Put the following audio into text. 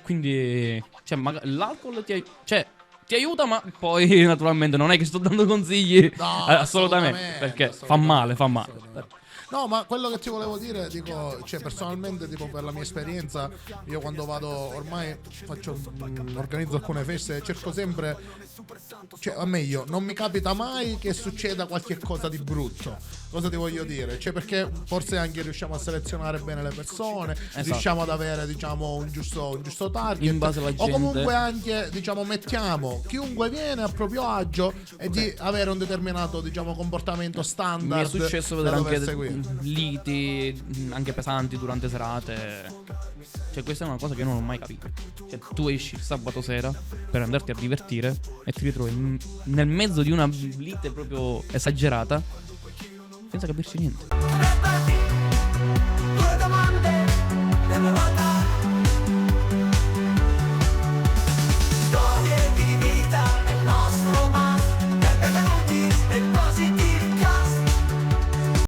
Quindi, cioè, l'alcol ti aiuta, ma poi naturalmente non è che sto dando consigli. No, Assolutamente, perché fa male, fa male. assolutamente. No, ma quello che ti volevo dire, dico, cioè personalmente, tipo per la mia esperienza, io quando vado, ormai organizzo alcune feste, cerco sempre, cioè, o meglio, non mi capita mai che succeda qualche cosa di brutto. Cosa ti voglio dire? Cioè, perché forse anche riusciamo a selezionare bene le persone, riusciamo ad avere, diciamo, un giusto target. In base alla O gente. comunque anche, diciamo, mettiamo chiunque viene a proprio agio e di avere un determinato, diciamo, comportamento standard. Mi è successo vedere da dover anche seguire. liti anche pesanti durante serate. Cioè, questa è una cosa che io non ho mai capito. Cioè, tu esci il sabato sera per andarti a divertire e ti ritrovi nel mezzo di una lite proprio esagerata senza capirci niente.